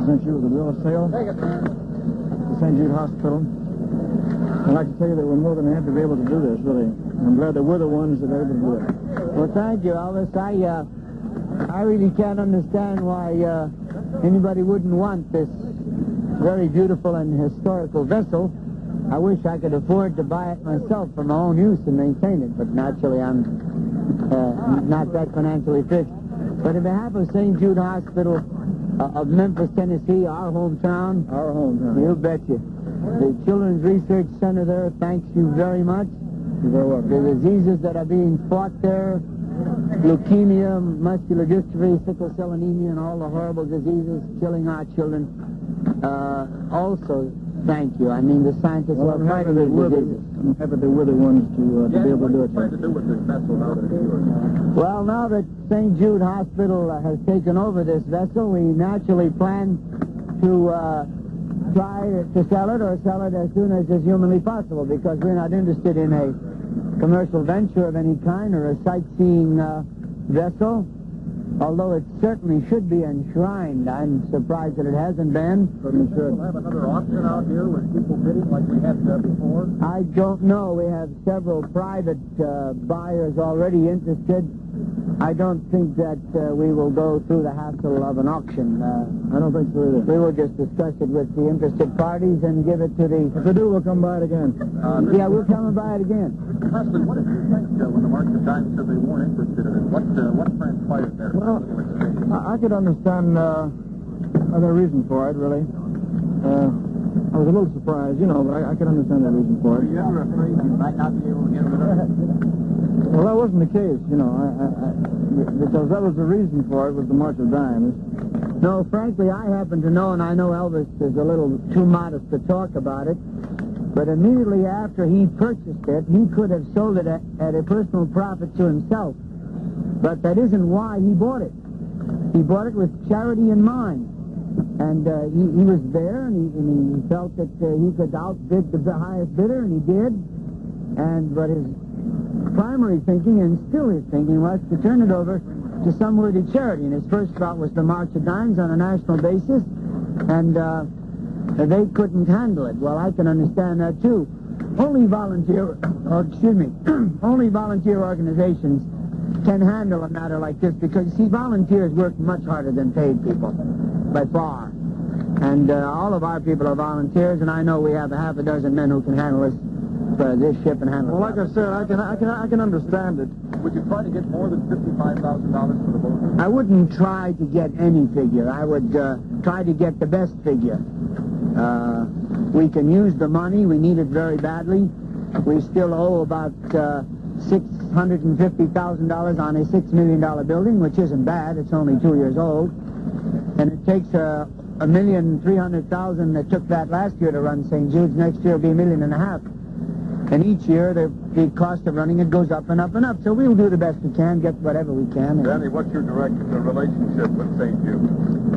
present you with a bill of sale to St. Jude Hospital. I'd like to tell you that we're more than happy to be able to do this, really. I'm glad that we're the ones that are able to do it. Well, thank you, Elvis. I really can't understand why anybody wouldn't want this very beautiful and historical vessel. I wish I could afford to buy it myself for my own use and maintain it, but naturally I'm not that financially fit. But in behalf of St. Jude Hospital of Memphis, Tennessee, our hometown. Our hometown. You betcha. The Children's Research Center there thanks you very much. You're very welcome. The diseases that are being fought there, leukemia, muscular dystrophy, sickle cell anemia, and all the horrible diseases killing our children, also thank you. I mean, the scientists are fighting these diseases. I'm happy that we're the ones to be able to do it. What are you trying to do with this vessel now that it's yours? Well, now that St. Jude Hospital has taken over this vessel, we naturally plan to try to sell it or sell it as soon as is humanly possible, because we're not interested in a commercial venture of any kind or a sightseeing vessel, although it certainly should be enshrined. I'm surprised that it hasn't been. Certainly should. We'll have another auction out here with people bidding like we had before? I don't know. We have several private buyers already interested. I don't think that we will go through the hassle of an auction. I don't think so either. We will just discuss it with the interested parties and give it to the... If we do, we'll come by it again. Yeah, we'll come and buy it again. Presley, what did you think when the March of Dimes said they weren't interested in it? What transpired there? Well, I could understand their reason for it, really. I was a little surprised, but I could understand their reason for it. Were you ever afraid you might not be able to get rid of it? Well, that wasn't the case, because that was the reason for it, was the March of Dimes. No, frankly, I happen to know, and I know Elvis is a little too modest to talk about it, but immediately after he purchased it, he could have sold it at a personal profit to himself. But that isn't why he bought it. He bought it with charity in mind. And he was there, and he felt that he could outbid the highest bidder, and he did. But his primary thinking, and still his thinking, was to turn it over to some worthy charity. And his first thought was the March of Dimes on a national basis, and they couldn't handle it. Well, I can understand that, too. Only volunteer organizations can handle a matter like this, because, you see, volunteers work much harder than paid people, by far. And all of our people are volunteers, and I know we have a half a dozen men who can handle this ship and handle it. Well, like I said, I can understand it. Would you try to get more than $55,000 for the boat? I wouldn't try to get any figure. I would try to get the best figure. We can use the money. We need it very badly. We still owe about $650,000 on a $6 million building, which isn't bad. It's only 2 years old. And it takes $1,300,000 that took that last year to run St. Jude's. Next year will be $1.5 million. And each year, the cost of running it goes up and up and up. So we'll do the best we can, get whatever we can. Danny, what's your direct relationship with St. Jude?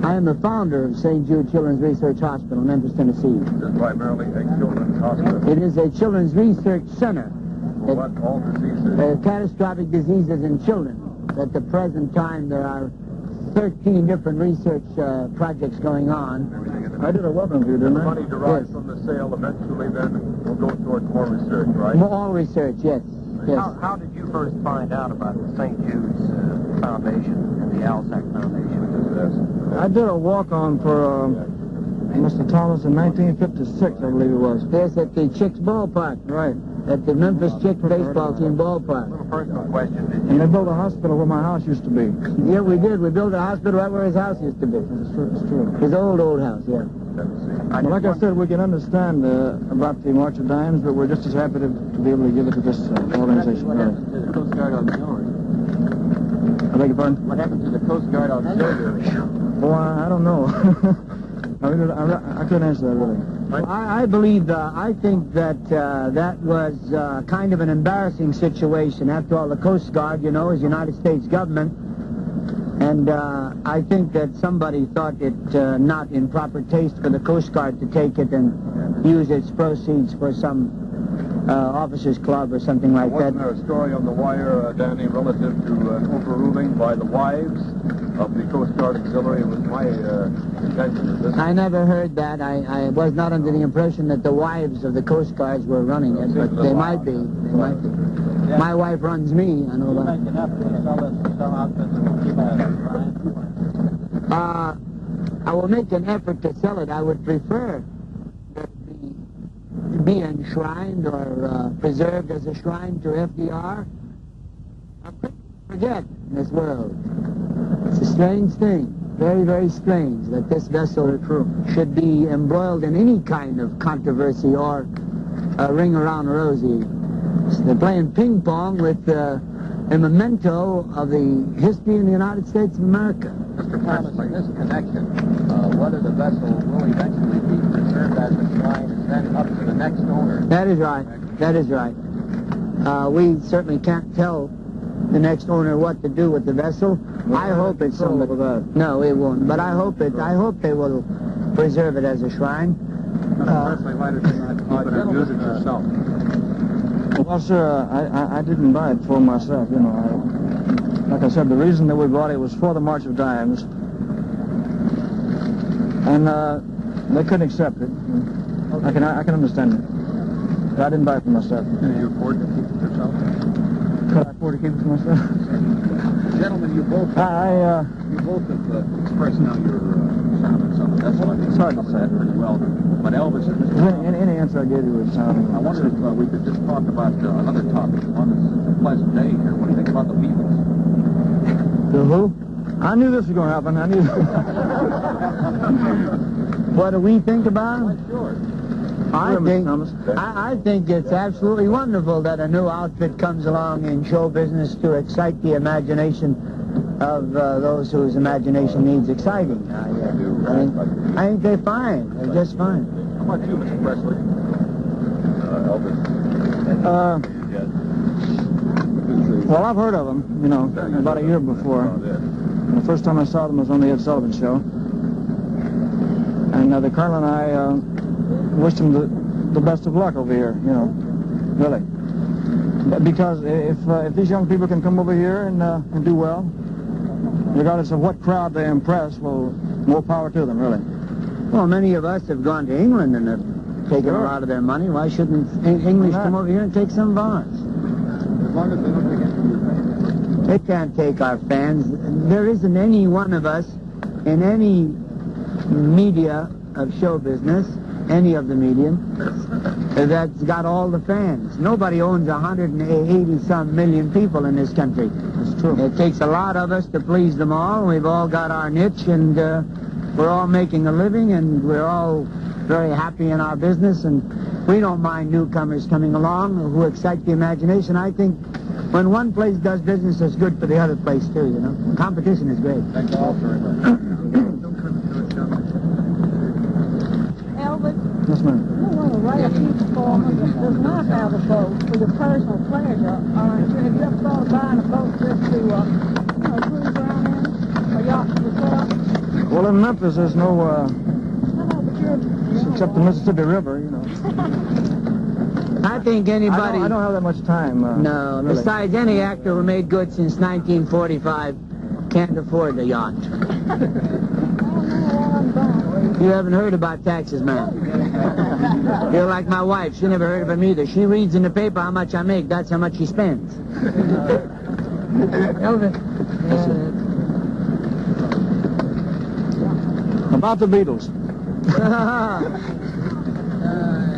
I am the founder of St. Jude Children's Research Hospital in Memphis, Tennessee. Is it primarily a children's hospital? It is a children's research center. For what, all diseases? Catastrophic diseases in children. At the present time, there are 13 different research projects going on. I did a welcome to you, didn't I? The money derived from the sale eventually then will go towards more research, right? More research, yes. Yes. How did you first find out about the St. Jude's Foundation and the ALSAC Foundation? I did a walk-on for Mr. Thomas in 1956, I believe it was. Yes, at the Chicks ballpark. Right. At the Memphis Chicks baseball team ballpark. A little personal question. And they built a hospital where my house used to be. Yeah, we did. We built a hospital right where his house used to be. It's true. His old house, yeah. Well, like I said, we can understand about the March of Dimes, but we're just as happy to be able to give it to this organization. What happened to the Coast Guard auxiliary? I beg your pardon? What happened to the Coast Guard auxiliary? Oh, I don't know. I couldn't answer that, really. I believe, I think that that was kind of an embarrassing situation. After all, the Coast Guard, is the United States government. And I think that somebody thought it not in proper taste for the Coast Guard to take it and use its proceeds for some officers' club or something like that. Wasn't there a story on the wire, Danny, relative to overruling by the wives of the Coast Guard Auxiliary? It was my intention of this. I never heard that. I was not under the impression that the wives of the Coast Guards were running it, but they might be. They might be. Yeah. My wife runs me, I know You that. make an effort to sell outfits and keep it right? I will make an effort to sell it. I would prefer that it be enshrined or preserved as a shrine to FDR. I forget in this world. It's a strange thing, very, very strange, that this vessel should be embroiled in any kind of controversy or a ring around Rosie. They're playing ping pong with a memento of the history in the United States of America. Mr. Thomas, in this connection, whether the vessel will eventually be preserved as a shrine is then up to the next owner. That is right. That is right. We certainly can't tell the next owner what to do with the vessel. I hope it's somebody. No, it won't. But I hope they will preserve it as a shrine. Personally, why did you not keep it and use it yourself? Well, sir, I didn't buy it for myself, you know. Like I said, the reason that we bought it was for the March of Dimes. And they couldn't accept it. I can understand it. But I didn't buy it for myself. Can you afford to keep it yourself? Could I afford to keep it for myself? Gentlemen, you both have expressed now your sentiments on the vessel. I think It's hard to covered say. that pretty well. But Elvis and Mr. Any answer I gave you was sounding. I wonder if we could just talk about another topic. One is a pleasant day here. What do you think about the Beatles? The who? I knew this was going to happen. I knew. What do we think about it? Sure. I think, Thomas. I think it's absolutely wonderful that a new outfit comes along in show business to excite the imagination of those whose imagination needs exciting. I think they're fine. They're just fine. How about you, Mr. Presley? Elvis. Well, I've heard of them, you know, about a year before. And the first time I saw them was on the Ed Sullivan Show. And the Colonel and I wished him the best of luck over here, you know, really. But because if these young people can come over here and do well, regardless of what crowd they impress, well, more power to them, really. Well, many of us have gone to England and have taken a lot of their money. Why shouldn't English come over here and take some of ours? As long as they don't take any of your fans. They can't take our fans. There isn't any one of us in any media of show business, any of the medium, that's got all the fans. Nobody owns 180-some million people in this country. That's true. It takes a lot of us to please them all. We've all got our niche, and we're all making a living, and we're all very happy in our business, and we don't mind newcomers coming along who excite the imagination. I think when one place does business, it's good for the other place, too, you know. Competition is great. Thank you all very much. Elvis, Yes, ma'am. you want to write a few performers that does not have a boat for your personal pleasure, aren't you? Have you ever thought of buying a boat just to, cruise around in? A yacht yourself? Well, in Memphis, there's no, I know, but you're... except the Mississippi River, you know. I think anybody... I don't have that much time. No, really. besides, any actor who made good since 1945 can't afford a yacht. You haven't heard about taxes, man. You're like my wife. She never heard of them either. She reads in the paper how much I make. That's how much she spends. Elvis. About the Beatles.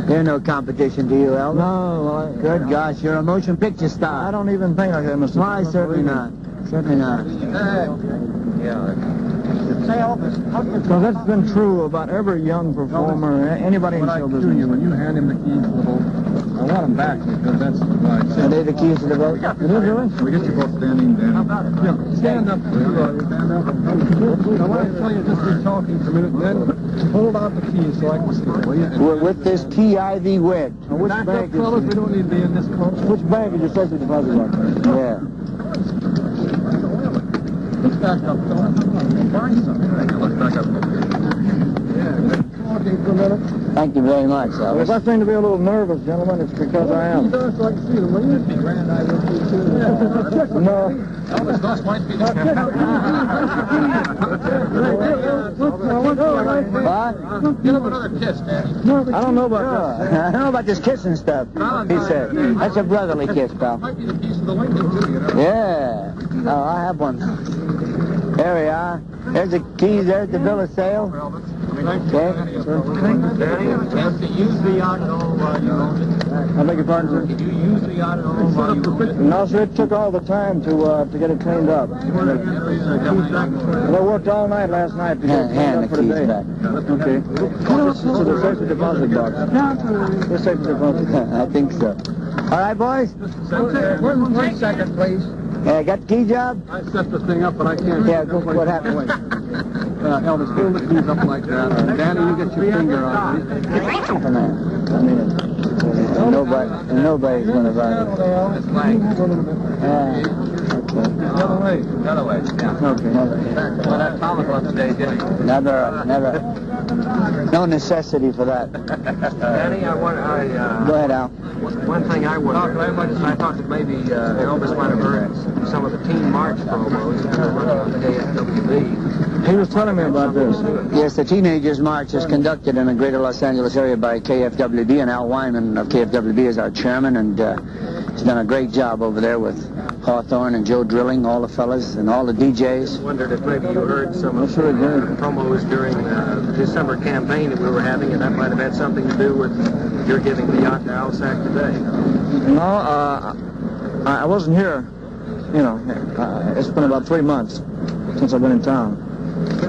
They're no competition to you, Elvis. No, well, Good gosh, you're a motion picture star. I don't even think like that, Mr. Why, certainly not. Certainly not. Say, Elvis, how do you... Because that's been true about every young performer, anybody in When I show cue business. you, when you hand him the keys to the boat, I want him back because that's what I Are said. they the keys to the boat? It is really? We get you both standing down. How about it? Yeah, stand up. Stand up. I want to tell you, just be talking for a minute, then hold out the keys so I can see them, will you? We're with this key IV wedge. Which Back bank up, fellas, we don't need to be in this close. Which bank is your safety deposit box? Yeah. Let's back up, fellas. Find something. Let's back up. Yeah, talking for a minute. Thank Thank you very much, Elvis. If I seem to be a little nervous, gentlemen, it's because I am. So I can see them, will you? No. Elvis, those might be the... What? Give him another kiss, Danny. I don't know about that. I don't know about this kissing stuff, he said. That's a brotherly kiss, pal. Might be the piece of the Lincoln, too, you know. Yeah. Oh, I have one. There we are. There's the keys. There's the bill of sale. Okay. Danny, a chance to use the yacht at all while you owned it? I beg your pardon, sir? Did you use the yacht at all while you owned it? No, sir, it took all the time to get it cleaned up. I worked all night last night to get it cleaned up for Hand the today. keys back. Okay. This is to the safety deposit box. The safety deposit. I think so. All right, boys? 1 second, please. Got the key job? I set the thing up, but I can't... Yeah, what happened? Elvis, hold the keys up like that. Danny, you get your finger on it. Nobody's going to buy it. It's blank. The other way. The other way, yeah. Okay. Well, that Thomas left today, did he? Never. No necessity for that. Danny, Go ahead, Al. one thing I wondered, I thought that maybe Elvis might have heard some of the Teen March promos that were running on the KFWB. He was telling me about this. Yes, the Teenagers March is conducted in the greater Los Angeles area by KFWB, and Al Wyman of KFWB is our chairman, and he's done a great job over there with Hawthorne and Joe Drilling, all the fellas, and all the DJs. I wondered if maybe you heard some of the promos during the December campaign that we were having, and that might have had something to do with your giving the yacht to Al Sack today. No, I wasn't here. You know, it's been about 3 months since I've been in town.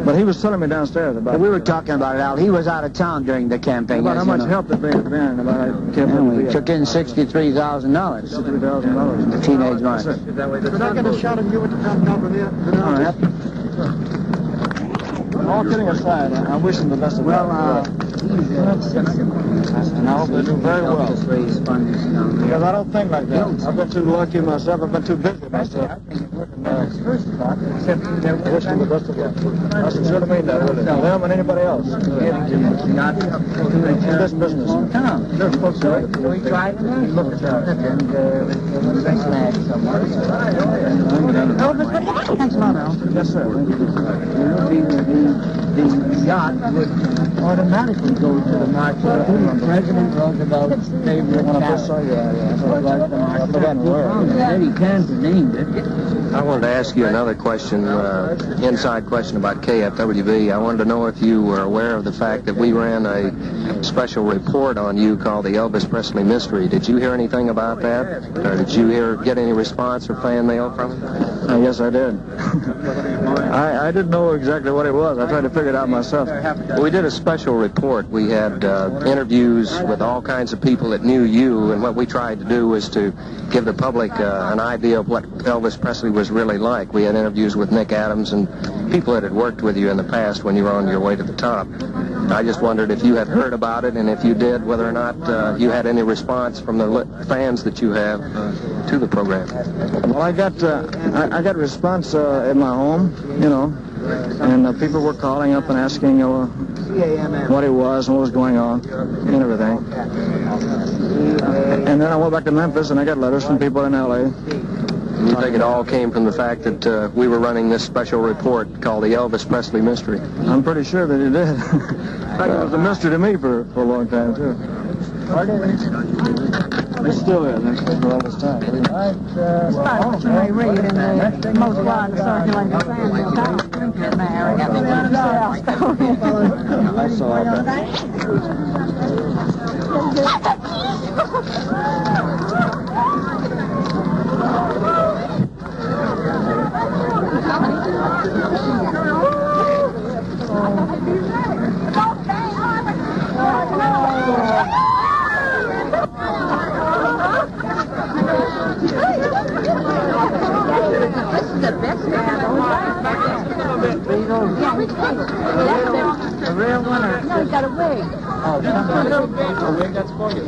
But he was telling me downstairs about We were talking about it, Al. He was out of town during the campaign. about how much help it had been, about how We took in $63,000. $63,000. The Teenage March. That way, Could I get a shot of you with the gun over there? All right. All kidding aside, I wish him the best of luck. And I hope they do very well. Because I don't think like that. I've been too lucky myself. I've been too busy myself. I wish him the best of luck. I sincerely mean that, really. Them and anybody else. In this business. They're supposed to. We tried it. Look at that. And Thanks a lot, Al. Yes, sir. the yacht would automatically go to the march. President Roosevelt's favorite chapter. Eddie Cantor named it. I wanted to ask you another question, inside question about KFWB. I wanted to know if you were aware of the fact that we ran a special report on you called the Elvis Presley Mystery. Did you hear anything about that? Or did you get any response or fan mail from it? Yes, I did. I didn't know exactly what it was. I tried to figure it out myself. Well, we did a special report. We had interviews with all kinds of people that knew you, and what we tried to do was to give the public an idea of what Elvis Presley was really like. We had interviews with Nick Adams and people that had worked with you in the past when you were on your way to the top. I just wondered if you had heard about it, and if you did, whether or not you had any response from the fans that you have to the program. Well, I got response at my home, you know, and people were calling up and asking what it was and what was going on and everything. And then I went back to Memphis and I got letters from people in L.A. You think it all came from the fact that we were running this special report called the Elvis Presley Mystery? I'm pretty sure that it did. In fact, it was a mystery to me for a long time, too. It still is, for all this time. Started with Mary Reid in the most widely circulated fan Mary. I saw that. This is the best band on the real one or? No, he's got a wig. Oh, that's for you.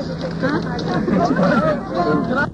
Huh?